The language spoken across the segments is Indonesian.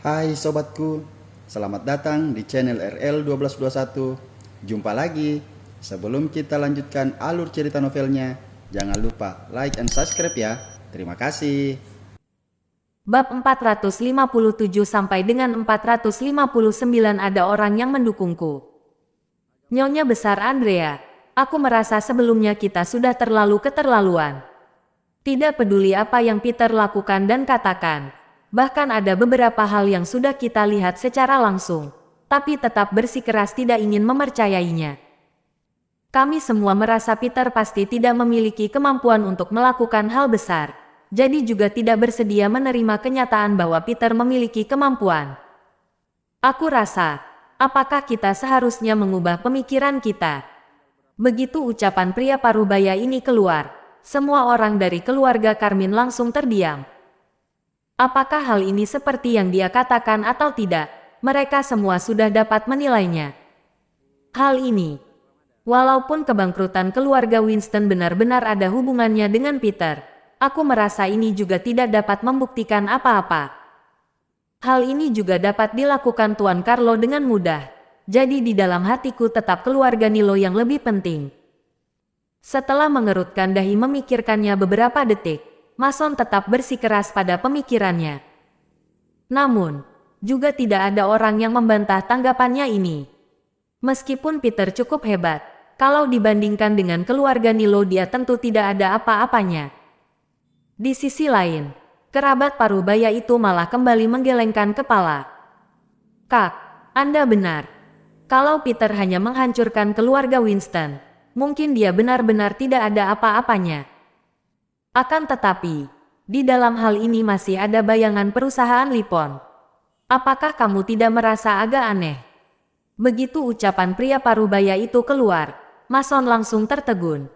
Hai sobatku, selamat datang di channel RL1221. Jumpa lagi. Sebelum kita lanjutkan alur cerita novelnya, jangan lupa like and subscribe ya. Terima kasih. Bab 457 sampai dengan 459 ada orang yang mendukungku. Nyonya besar Andrea, aku merasa sebelumnya kita sudah terlalu keterlaluan. Tidak peduli apa yang Peter lakukan dan katakan. Bahkan ada beberapa hal yang sudah kita lihat secara langsung. Tapi tetap bersikeras tidak ingin mempercayainya. Kami semua merasa Peter pasti tidak memiliki kemampuan untuk melakukan hal besar. Jadi juga tidak bersedia menerima kenyataan bahwa Peter memiliki kemampuan. Aku rasa, apakah kita seharusnya mengubah pemikiran kita? Begitu ucapan pria parubaya ini keluar, semua orang dari keluarga Carmine langsung terdiam. Apakah hal ini seperti yang dia katakan atau tidak? Mereka semua sudah dapat menilainya. Hal ini, walaupun kebangkrutan keluarga Winston benar-benar ada hubungannya dengan Peter, aku merasa ini juga tidak dapat membuktikan apa-apa. Hal ini juga dapat dilakukan Tuan Carlo dengan mudah. Jadi di dalam hatiku tetap keluarga Nilo yang lebih penting. Setelah mengerutkan dahi memikirkannya beberapa detik, Mason tetap bersikeras pada pemikirannya. Namun, juga tidak ada orang yang membantah tanggapannya ini. Meskipun Peter cukup hebat, kalau dibandingkan dengan keluarga Nilo dia tentu tidak ada apa-apanya. Di sisi lain, kerabat parubaya itu malah kembali menggelengkan kepala. Kak, Anda benar. Kalau Peter hanya menghancurkan keluarga Winston, mungkin dia benar-benar tidak ada apa-apanya. Akan tetapi, di dalam hal ini masih ada bayangan perusahaan Lipon. Apakah kamu tidak merasa agak aneh? Begitu ucapan pria parubaya itu keluar, Mason langsung tertegun.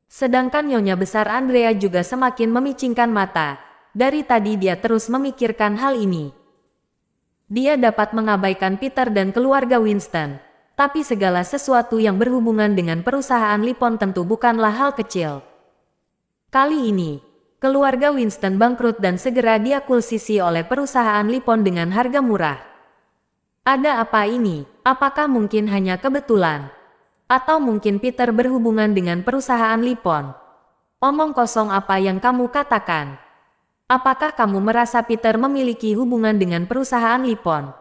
Sedangkan Nyonya besar Andrea juga semakin memicingkan mata. Dari tadi dia terus memikirkan hal ini. Dia dapat mengabaikan Peter dan keluarga Winston, tapi segala sesuatu yang berhubungan dengan perusahaan Lipon tentu bukanlah hal kecil. Kali ini, keluarga Winston bangkrut dan segera diakuisisi oleh perusahaan Lipon dengan harga murah. Ada apa ini? Apakah mungkin hanya kebetulan? Atau mungkin Peter berhubungan dengan perusahaan Lipon? Omong kosong apa yang kamu katakan? Apakah kamu merasa Peter memiliki hubungan dengan perusahaan Lipon?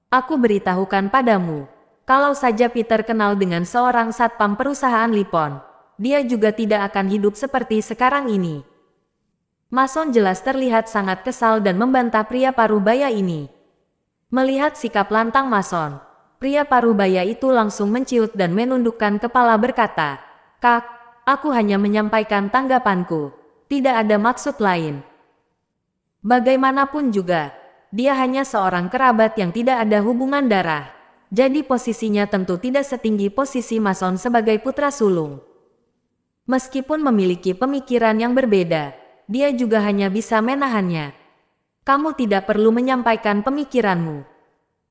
Aku beritahukan padamu, kalau saja Peter kenal dengan seorang satpam perusahaan Lipon, dia juga tidak akan hidup seperti sekarang ini. Mason jelas terlihat sangat kesal dan membantah pria parubaya ini. Melihat sikap lantang Mason, pria parubaya itu langsung menciut dan menundukkan kepala berkata, "Kak, aku hanya menyampaikan tanggapanku. Tidak ada maksud lain. Bagaimanapun juga, dia hanya seorang kerabat yang tidak ada hubungan darah. Jadi posisinya tentu tidak setinggi posisi Mason sebagai putra sulung. Meskipun memiliki pemikiran yang berbeda, dia juga hanya bisa menahannya. Kamu tidak perlu menyampaikan pemikiranmu.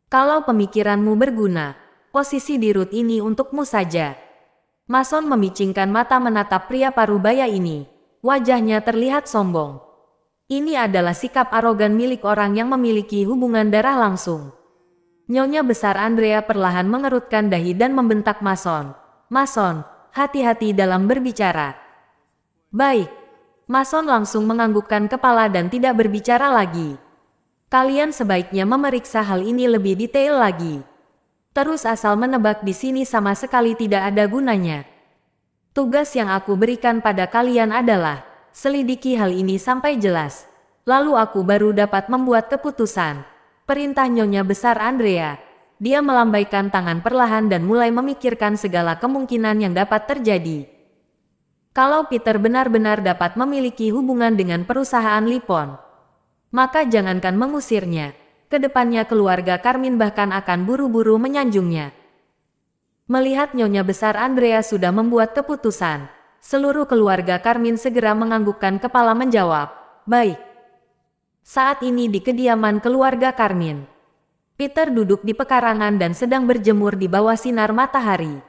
Kalau pemikiranmu berguna, posisi di Ruth ini untukmu saja." Mason memicingkan mata menatap pria parubaya ini. Wajahnya terlihat sombong. Ini adalah sikap arogan milik orang yang memiliki hubungan darah langsung. Nyonya besar Andrea perlahan mengerutkan dahi dan membentak Mason. "Mason, hati-hati dalam berbicara." "Baik." Mason langsung menganggukkan kepala dan tidak berbicara lagi. "Kalian sebaiknya memeriksa hal ini lebih detail lagi. Terus asal menebak di sini sama sekali tidak ada gunanya. Tugas yang aku berikan pada kalian adalah selidiki hal ini sampai jelas. Lalu aku baru dapat membuat keputusan." Perintah Nyonya besar Andrea. Dia melambaikan tangan perlahan dan mulai memikirkan segala kemungkinan yang dapat terjadi. Kalau Peter benar-benar dapat memiliki hubungan dengan perusahaan Lipon, maka jangankan mengusirnya, kedepannya keluarga Carmine bahkan akan buru-buru menyanjungnya. Melihat Nyonya besar Andrea sudah membuat keputusan, seluruh keluarga Carmine segera menganggukkan kepala menjawab, "Baik." Saat ini di kediaman keluarga Carmine, Peter duduk di pekarangan dan sedang berjemur di bawah sinar matahari.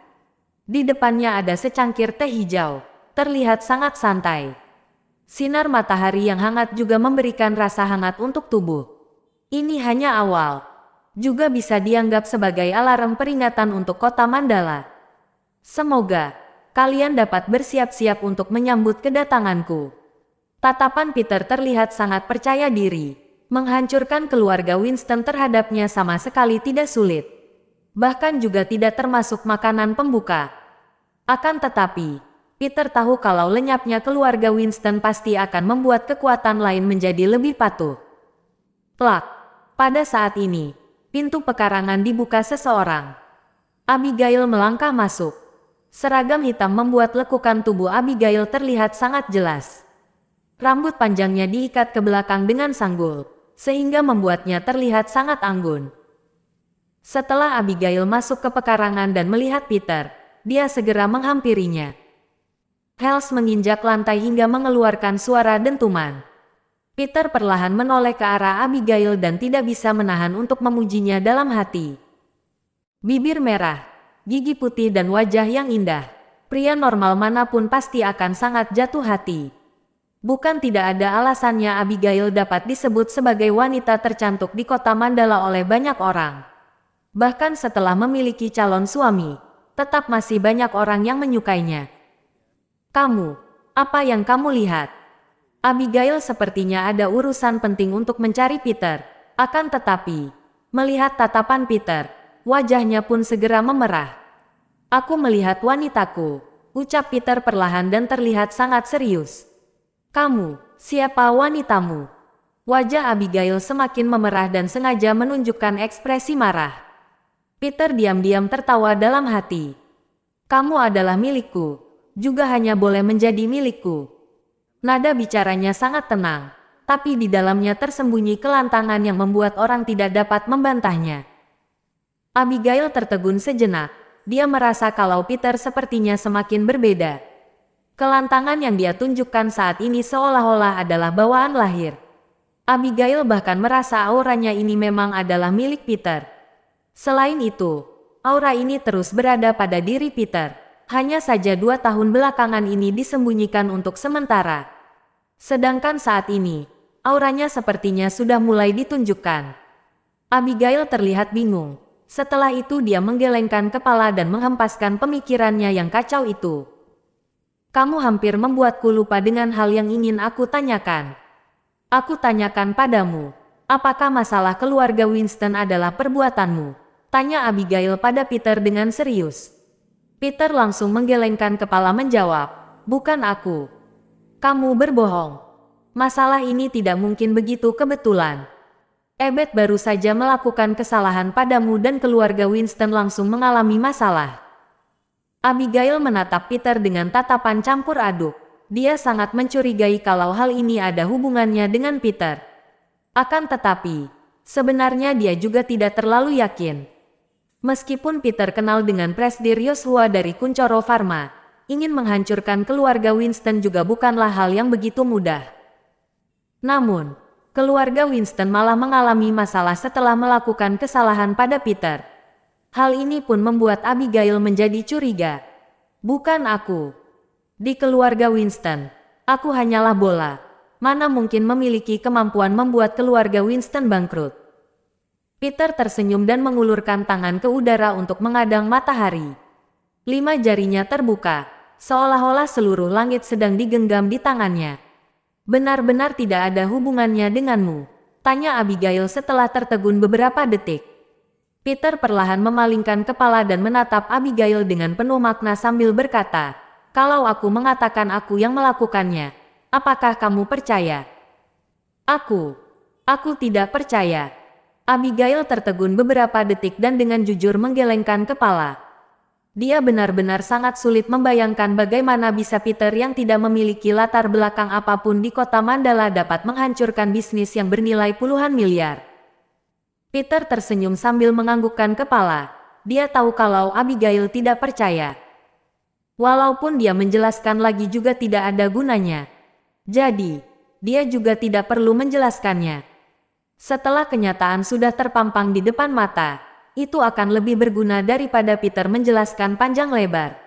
Di depannya ada secangkir teh hijau, terlihat sangat santai. Sinar matahari yang hangat juga memberikan rasa hangat untuk tubuh. Ini hanya awal. Juga bisa dianggap sebagai alarm peringatan untuk kota Mandala. Semoga kalian dapat bersiap-siap untuk menyambut kedatanganku. Tatapan Peter terlihat sangat percaya diri. Menghancurkan keluarga Winston terhadapnya sama sekali tidak sulit. Bahkan juga tidak termasuk makanan pembuka. Akan tetapi, Peter tahu kalau lenyapnya keluarga Winston pasti akan membuat kekuatan lain menjadi lebih patuh. Plak. Pada saat ini, pintu pekarangan dibuka seseorang. Abigail melangkah masuk. Seragam hitam membuat lekukan tubuh Abigail terlihat sangat jelas. Rambut panjangnya diikat ke belakang dengan sanggul, sehingga membuatnya terlihat sangat anggun. Setelah Abigail masuk ke pekarangan dan melihat Peter, dia segera menghampirinya. Hales menginjak lantai hingga mengeluarkan suara dentuman. Peter perlahan menoleh ke arah Abigail dan tidak bisa menahan untuk memujinya dalam hati. Bibir merah, gigi putih dan wajah yang indah. Pria normal manapun pasti akan sangat jatuh hati. Bukan tidak ada alasannya Abigail dapat disebut sebagai wanita tercantik di kota Mandala oleh banyak orang. Bahkan setelah memiliki calon suami, tetap masih banyak orang yang menyukainya. Kamu, apa yang kamu lihat? Abigail sepertinya ada urusan penting untuk mencari Peter. Akan tetapi, melihat tatapan Peter, wajahnya pun segera memerah. Aku melihat wanitaku, ucap Peter perlahan dan terlihat sangat serius. Kamu, siapa wanitamu? Wajah Abigail semakin memerah dan sengaja menunjukkan ekspresi marah. Peter diam-diam tertawa dalam hati. Kamu adalah milikku, juga hanya boleh menjadi milikku. Nada bicaranya sangat tenang, tapi di dalamnya tersembunyi kelantangan yang membuat orang tidak dapat membantahnya. Abigail tertegun sejenak, dia merasa kalau Peter sepertinya semakin berbeda. Kelantangan yang dia tunjukkan saat ini seolah-olah adalah bawaan lahir. Abigail bahkan merasa auranya ini memang adalah milik Peter. Selain itu, aura ini terus berada pada diri Peter. Hanya saja 2 tahun belakangan ini disembunyikan untuk sementara. Sedangkan saat ini, auranya sepertinya sudah mulai ditunjukkan. Abigail terlihat bingung. Setelah itu dia menggelengkan kepala dan menghempaskan pemikirannya yang kacau itu. Kamu hampir membuatku lupa dengan hal yang ingin aku tanyakan. Aku tanyakan padamu, apakah masalah keluarga Winston adalah perbuatanmu? Tanya Abigail pada Peter dengan serius. Peter langsung menggelengkan kepala menjawab, bukan aku. Kamu berbohong. Masalah ini tidak mungkin begitu kebetulan. Ebet baru saja melakukan kesalahan padamu dan keluarga Winston langsung mengalami masalah. Abigail menatap Peter dengan tatapan campur aduk. Dia sangat mencurigai kalau hal ini ada hubungannya dengan Peter. Akan tetapi, sebenarnya dia juga tidak terlalu yakin. Meskipun Peter kenal dengan Presdir Yosua dari Kuncoro Pharma, ingin menghancurkan keluarga Winston juga bukanlah hal yang begitu mudah. Namun, keluarga Winston malah mengalami masalah setelah melakukan kesalahan pada Peter. Hal ini pun membuat Abigail menjadi curiga. Bukan aku. Di keluarga Winston, aku hanyalah bola. Mana mungkin memiliki kemampuan membuat keluarga Winston bangkrut. Peter tersenyum dan mengulurkan tangan ke udara untuk mengadang matahari. 5 jarinya terbuka, seolah-olah seluruh langit sedang digenggam di tangannya. Benar-benar tidak ada hubungannya denganmu, tanya Abigail setelah tertegun beberapa detik. Peter perlahan memalingkan kepala dan menatap Abigail dengan penuh makna sambil berkata, kalau aku mengatakan aku yang melakukannya, apakah kamu percaya? Aku tidak percaya. Abigail tertegun beberapa detik dan dengan jujur menggelengkan kepala. Dia benar-benar sangat sulit membayangkan bagaimana bisa Peter yang tidak memiliki latar belakang apapun di kota Mandala dapat menghancurkan bisnis yang bernilai puluhan miliar. Peter tersenyum sambil menganggukkan kepala. Dia tahu kalau Abigail tidak percaya. Walaupun dia menjelaskan lagi juga tidak ada gunanya. Jadi, dia juga tidak perlu menjelaskannya. Setelah kenyataan sudah terpampang di depan mata, itu akan lebih berguna daripada Peter menjelaskan panjang lebar.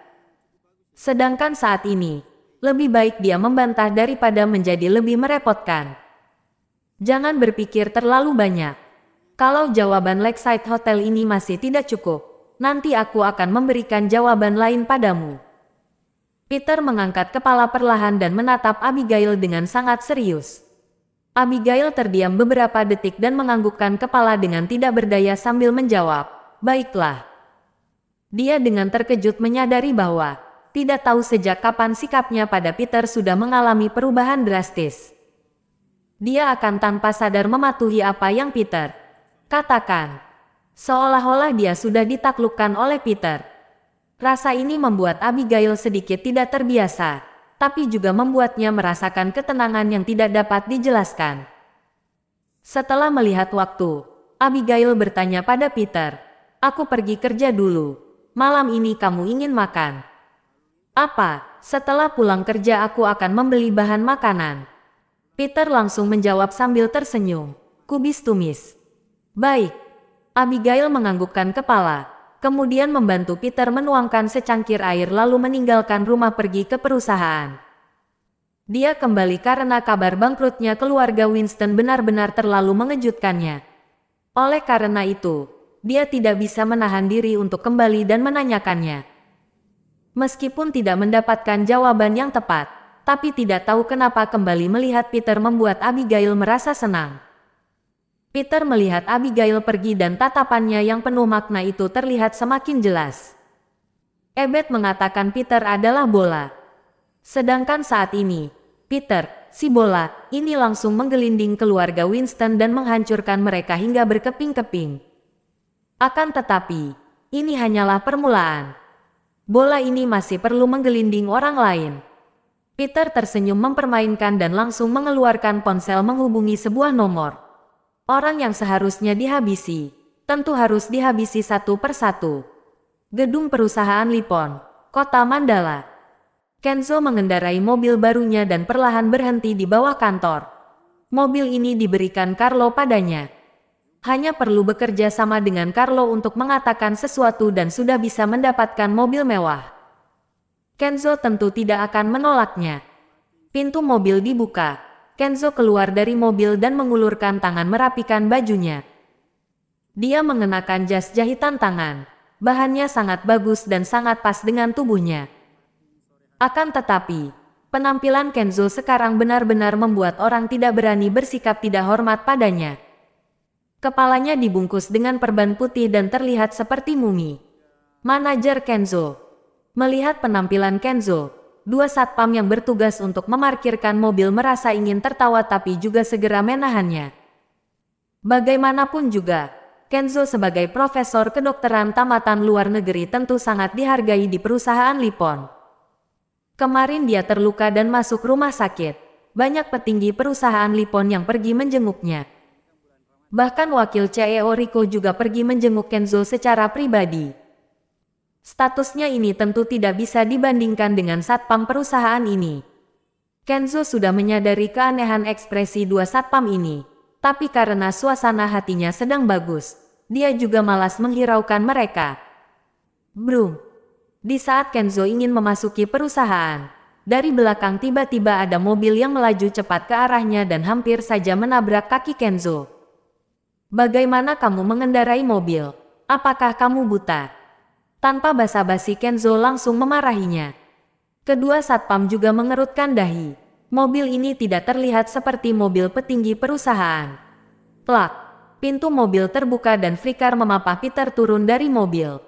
Sedangkan saat ini, lebih baik dia membantah daripada menjadi lebih merepotkan. Jangan berpikir terlalu banyak. Kalau jawaban Lakeside Hotel ini masih tidak cukup, nanti aku akan memberikan jawaban lain padamu. Peter mengangkat kepala perlahan dan menatap Abigail dengan sangat serius. Abigail terdiam beberapa detik dan menganggukkan kepala dengan tidak berdaya sambil menjawab, "Baiklah." Dia dengan terkejut menyadari bahwa tidak tahu sejak kapan sikapnya pada Peter sudah mengalami perubahan drastis. Dia akan tanpa sadar mematuhi apa yang Peter katakan. Seolah-olah dia sudah ditaklukkan oleh Peter. Rasa ini membuat Abigail sedikit tidak terbiasa, tapi juga membuatnya merasakan ketenangan yang tidak dapat dijelaskan. Setelah melihat waktu, Abigail bertanya pada Peter, "Aku pergi kerja dulu. Malam ini kamu ingin makan?" "Apa? Setelah pulang kerja aku akan membeli bahan makanan." Peter langsung menjawab sambil tersenyum, "Kubis tumis." "Baik." Abigail menganggukkan kepala, kemudian membantu Peter menuangkan secangkir air lalu meninggalkan rumah pergi ke perusahaan. Dia kembali karena kabar bangkrutnya keluarga Winston benar-benar terlalu mengejutkannya. Oleh karena itu, dia tidak bisa menahan diri untuk kembali dan menanyakannya. Meskipun tidak mendapatkan jawaban yang tepat, tapi tidak tahu kenapa kembali melihat Peter membuat Abigail merasa senang. Peter melihat Abigail pergi dan tatapannya yang penuh makna itu terlihat semakin jelas. Ebet mengatakan Peter adalah bola. Sedangkan saat ini, Peter, si bola, ini langsung menggelinding keluarga Winston dan menghancurkan mereka hingga berkeping-keping. Akan tetapi, ini hanyalah permulaan. Bola ini masih perlu menggelinding orang lain. Peter tersenyum mempermainkan dan langsung mengeluarkan ponsel menghubungi sebuah nomor. Orang yang seharusnya dihabisi, tentu harus dihabisi satu persatu. Gedung perusahaan Lipon, Kota Mandala. Kenzo mengendarai mobil barunya dan perlahan berhenti di bawah kantor. Mobil ini diberikan Carlo padanya. Hanya perlu bekerja sama dengan Carlo untuk mengatakan sesuatu dan sudah bisa mendapatkan mobil mewah. Kenzo tentu tidak akan menolaknya. Pintu mobil dibuka. Kenzo keluar dari mobil dan mengulurkan tangan merapikan bajunya. Dia mengenakan jas jahitan tangan. Bahannya sangat bagus dan sangat pas dengan tubuhnya. Akan tetapi, penampilan Kenzo sekarang benar-benar membuat orang tidak berani bersikap tidak hormat padanya. Kepalanya dibungkus dengan perban putih dan terlihat seperti mumi. Manajer Kenzo. Melihat penampilan Kenzo, dua satpam yang bertugas untuk memarkirkan mobil merasa ingin tertawa tapi juga segera menahannya. Bagaimanapun juga, Kenzo sebagai profesor kedokteran tamatan luar negeri tentu sangat dihargai di perusahaan Lipon. Kemarin dia terluka dan masuk rumah sakit. Banyak petinggi perusahaan Lipon yang pergi menjenguknya. Bahkan wakil CEO Rico juga pergi menjenguk Kenzo secara pribadi. Statusnya ini tentu tidak bisa dibandingkan dengan satpam perusahaan ini. Kenzo sudah menyadari keanehan ekspresi dua satpam ini, tapi karena suasana hatinya sedang bagus, dia juga malas menghiraukan mereka. Brum. Di saat Kenzo ingin memasuki perusahaan, dari belakang tiba-tiba ada mobil yang melaju cepat ke arahnya dan hampir saja menabrak kaki Kenzo. "Bagaimana kamu mengendarai mobil? Apakah kamu buta?" Tanpa basa-basi Kenzo langsung memarahinya. Kedua satpam juga mengerutkan dahi. Mobil ini tidak terlihat seperti mobil petinggi perusahaan. Plak! Pintu mobil terbuka dan Frikar memapah Peter turun dari mobil.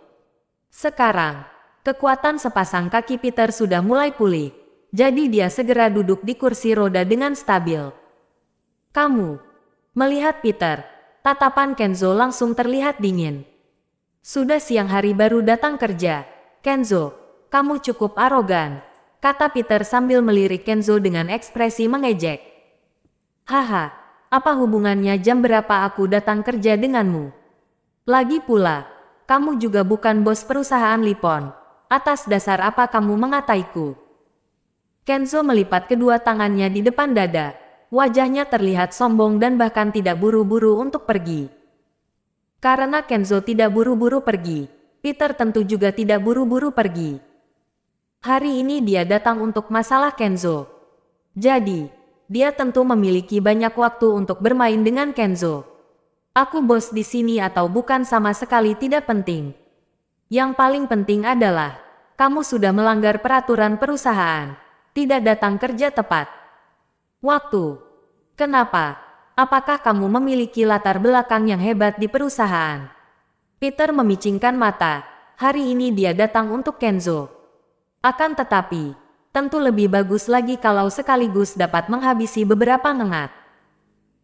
Sekarang, kekuatan sepasang kaki Peter sudah mulai pulih. Jadi dia segera duduk di kursi roda dengan stabil. "Kamu." Melihat Peter, tatapan Kenzo langsung terlihat dingin. "Sudah siang hari baru datang kerja. Kenzo, kamu cukup arogan," kata Peter sambil melirik Kenzo dengan ekspresi mengejek. "Haha, apa hubungannya jam berapa aku datang kerja denganmu? Lagi pula, kamu juga bukan bos perusahaan Lipon. Atas dasar apa kamu mengataiku?" Kenzo melipat kedua tangannya di depan dada. Wajahnya terlihat sombong dan bahkan tidak buru-buru untuk pergi. Karena Kenzo tidak buru-buru pergi, Peter tentu juga tidak buru-buru pergi. Hari ini dia datang untuk masalah Kenzo. Jadi, dia tentu memiliki banyak waktu untuk bermain dengan Kenzo. Aku bos di sini atau bukan sama sekali tidak penting. Yang paling penting adalah, kamu sudah melanggar peraturan perusahaan. Tidak datang kerja tepat waktu. Kenapa? Apakah kamu memiliki latar belakang yang hebat di perusahaan? Peter memicingkan mata. Hari ini dia datang untuk Kenzo. Akan tetapi, tentu lebih bagus lagi kalau sekaligus dapat menghabisi beberapa ngengat.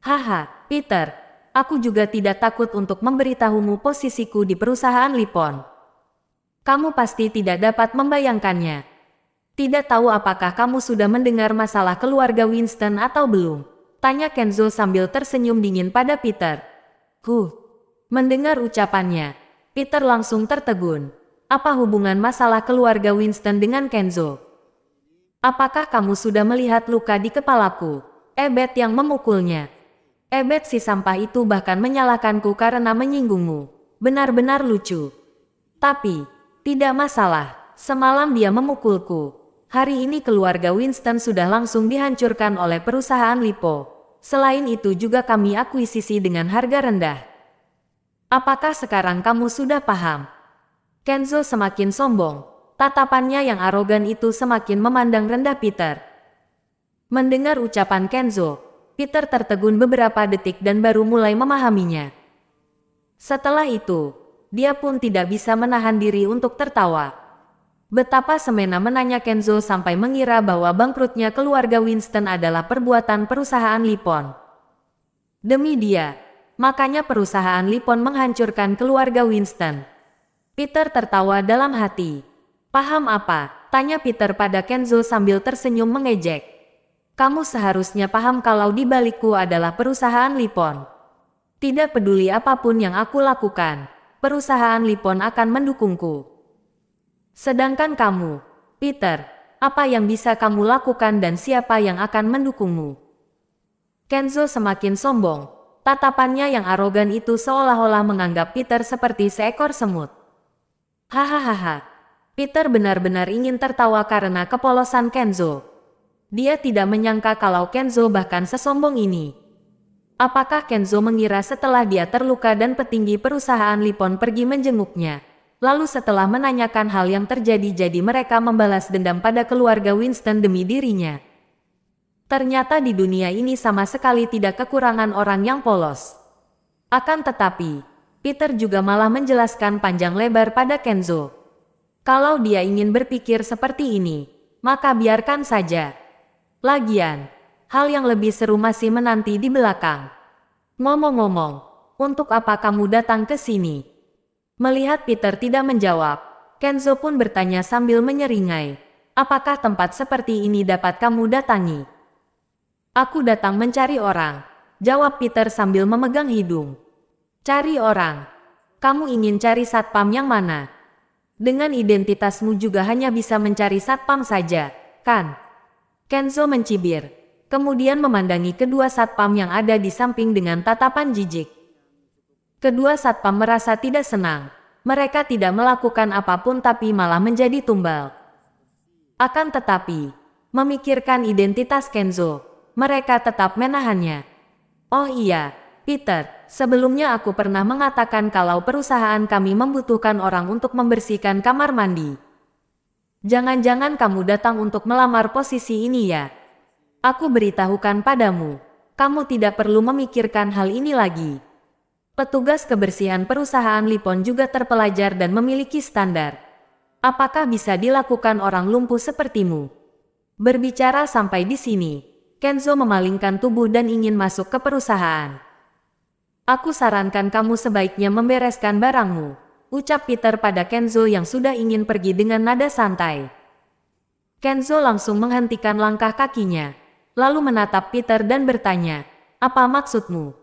Haha, Peter. Aku juga tidak takut untuk memberitahumu posisiku di perusahaan Lipon. Kamu pasti tidak dapat membayangkannya. Tidak tahu apakah kamu sudah mendengar masalah keluarga Winston atau belum? Tanya Kenzo sambil tersenyum dingin pada Peter. Mendengar ucapannya, Peter langsung tertegun. Apa hubungan masalah keluarga Winston dengan Kenzo? Apakah kamu sudah melihat luka di kepalaku? Ebet yang memukulnya. Ebet si sampah itu bahkan menyalahkanku karena menyinggungmu. Benar-benar lucu. Tapi, tidak masalah. Semalam dia memukulku. Hari ini keluarga Winston sudah langsung dihancurkan oleh perusahaan Lipo. Selain itu juga kami akuisisi dengan harga rendah. Apakah sekarang kamu sudah paham? Kenzo semakin sombong. Tatapannya yang arogan itu semakin memandang rendah Peter. Mendengar ucapan Kenzo, Peter tertegun beberapa detik dan baru mulai memahaminya. Setelah itu, dia pun tidak bisa menahan diri untuk tertawa. Betapa semena menanya Kenzo sampai mengira bahwa bangkrutnya keluarga Winston adalah perbuatan perusahaan Lipon. Demi dia, makanya perusahaan Lipon menghancurkan keluarga Winston. Peter tertawa dalam hati. Paham apa? Tanya Peter pada Kenzo sambil tersenyum mengejek. Kamu seharusnya paham kalau di balikku adalah perusahaan Lipon. Tidak peduli apapun yang aku lakukan, perusahaan Lipon akan mendukungku. Sedangkan kamu, Peter, apa yang bisa kamu lakukan dan siapa yang akan mendukungmu? Kenzo semakin sombong. Tatapannya yang arogan itu seolah-olah menganggap Peter seperti seekor semut. Hahaha. Peter benar-benar ingin tertawa karena kepolosan Kenzo. Dia tidak menyangka kalau Kenzo bahkan sesombong ini. Apakah Kenzo mengira setelah dia terluka dan petinggi perusahaan Lipon pergi menjenguknya, lalu setelah menanyakan hal yang terjadi jadi mereka membalas dendam pada keluarga Winston demi dirinya? Ternyata di dunia ini sama sekali tidak kekurangan orang yang polos. Akan tetapi, Peter juga malah menjelaskan panjang lebar pada Kenzo. Kalau dia ingin berpikir seperti ini, maka biarkan saja. Lagian, hal yang lebih seru masih menanti di belakang. Ngomong-ngomong, untuk apa kamu datang ke sini? Melihat Peter tidak menjawab, Kenzo pun bertanya sambil menyeringai. Apakah tempat seperti ini dapat kamu datangi? Aku datang mencari orang, jawab Peter sambil memegang hidung. Cari orang? Kamu ingin cari satpam yang mana? Dengan identitasmu juga hanya bisa mencari satpam saja, kan? Kenzo mencibir, kemudian memandangi kedua satpam yang ada di samping dengan tatapan jijik. Kedua satpam merasa tidak senang. Mereka tidak melakukan apapun tapi malah menjadi tumbal. Akan tetapi, memikirkan identitas Kenzo, mereka tetap menahannya. Oh iya, Peter, sebelumnya aku pernah mengatakan kalau perusahaan kami membutuhkan orang untuk membersihkan kamar mandi. Jangan-jangan kamu datang untuk melamar posisi ini ya? Aku beritahukan padamu, kamu tidak perlu memikirkan hal ini lagi. Petugas kebersihan perusahaan Lipon juga terpelajar dan memiliki standar. Apakah bisa dilakukan orang lumpuh sepertimu? Berbicara sampai di sini, Kenzo memalingkan tubuh dan ingin masuk ke perusahaan. Aku sarankan kamu sebaiknya membereskan barangmu, ucap Peter pada Kenzo yang sudah ingin pergi dengan nada santai. Kenzo langsung menghentikan langkah kakinya, lalu menatap Peter dan bertanya, apa maksudmu?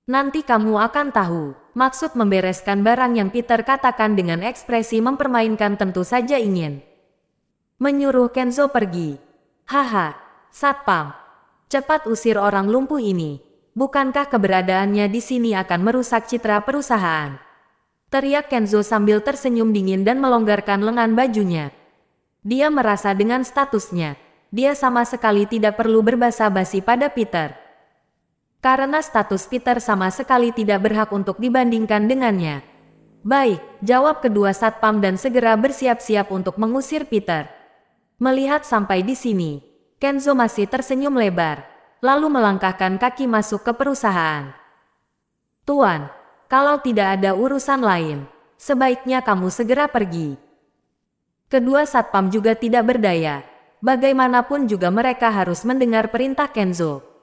Nanti kamu akan tahu. Maksud membereskan barang yang Peter katakan dengan ekspresi mempermainkan tentu saja ingin menyuruh Kenzo pergi. Haha, satpam. Cepat usir orang lumpuh ini. Bukankah keberadaannya di sini akan merusak citra perusahaan? Teriak Kenzo sambil tersenyum dingin dan melonggarkan lengan bajunya. Dia merasa dengan statusnya, dia sama sekali tidak perlu berbasa-basi pada Peter. Karena status Peter sama sekali tidak berhak untuk dibandingkan dengannya. Baik, jawab kedua satpam dan segera bersiap-siap untuk mengusir Peter. Melihat sampai di sini, Kenzo masih tersenyum lebar, lalu melangkahkan kaki masuk ke perusahaan. Tuan, kalau tidak ada urusan lain, sebaiknya kamu segera pergi. Kedua satpam juga tidak berdaya. Bagaimanapun juga mereka harus mendengar perintah Kenzo.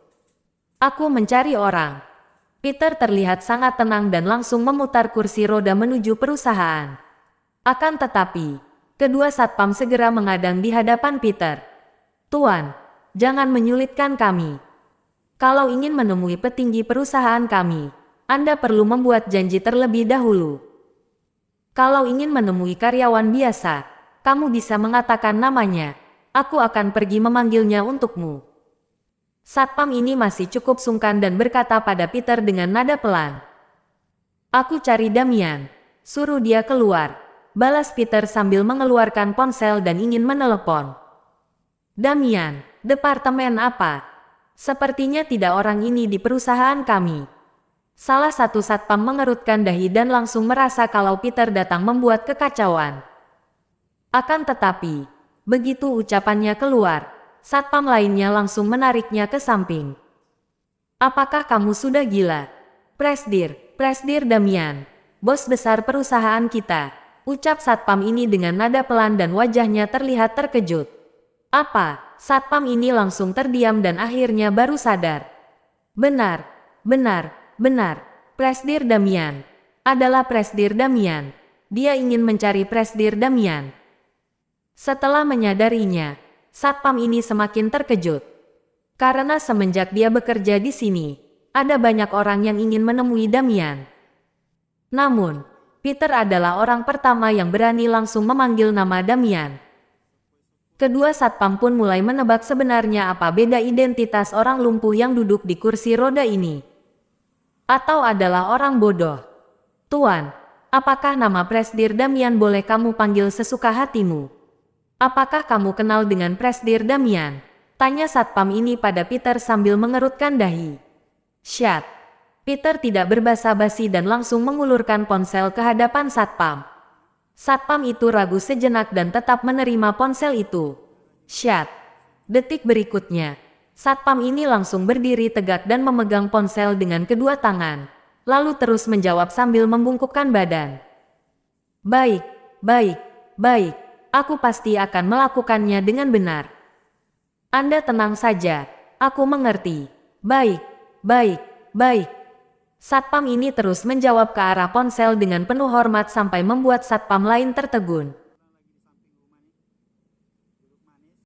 Aku mencari orang. Peter terlihat sangat tenang dan langsung memutar kursi roda menuju perusahaan. Akan tetapi, kedua satpam segera mengadang di hadapan Peter. Tuan, jangan menyulitkan kami. Kalau ingin menemui petinggi perusahaan kami, Anda perlu membuat janji terlebih dahulu. Kalau ingin menemui karyawan biasa, kamu bisa mengatakan namanya. Aku akan pergi memanggilnya untukmu. Satpam ini masih cukup sungkan dan berkata pada Peter dengan nada pelan. Aku cari Damian. Suruh dia keluar. Balas Peter sambil mengeluarkan ponsel dan ingin menelepon. Damian, departemen apa? Sepertinya tidak orang ini di perusahaan kami. Salah satu satpam mengerutkan dahi dan langsung merasa kalau Peter datang membuat kekacauan. Akan tetapi, begitu ucapannya keluar, satpam lainnya langsung menariknya ke samping. Apakah kamu sudah gila? Presdir Damian, bos besar perusahaan kita, ucap satpam ini dengan nada pelan dan wajahnya terlihat terkejut. Apa? Satpam ini langsung terdiam dan akhirnya baru sadar. Benar. Presdir Damian. Adalah Presdir Damian. Dia ingin mencari Presdir Damian. Setelah menyadarinya, satpam ini semakin terkejut. Karena semenjak dia bekerja di sini, ada banyak orang yang ingin menemui Damian. Namun, Peter adalah orang pertama yang berani langsung memanggil nama Damian. Kedua satpam pun mulai menebak sebenarnya apa beda identitas orang lumpuh yang duduk di kursi roda ini. Atau adalah orang bodoh. Tuan, apakah nama Presdir Damian boleh kamu panggil sesuka hatimu? Apakah kamu kenal dengan Presdir Damian? Tanya satpam ini pada Peter sambil mengerutkan dahi. Syat. Peter tidak berbasa-basi dan langsung mengulurkan ponsel ke hadapan satpam. Satpam itu ragu sejenak dan tetap menerima ponsel itu. Syat. Detik berikutnya, satpam ini langsung berdiri tegak dan memegang ponsel dengan kedua tangan, lalu terus menjawab sambil membungkukkan badan. Baik. Aku pasti akan melakukannya dengan benar. Anda tenang saja, aku mengerti. Baik. Satpam ini terus menjawab ke arah ponsel dengan penuh hormat sampai membuat satpam lain tertegun.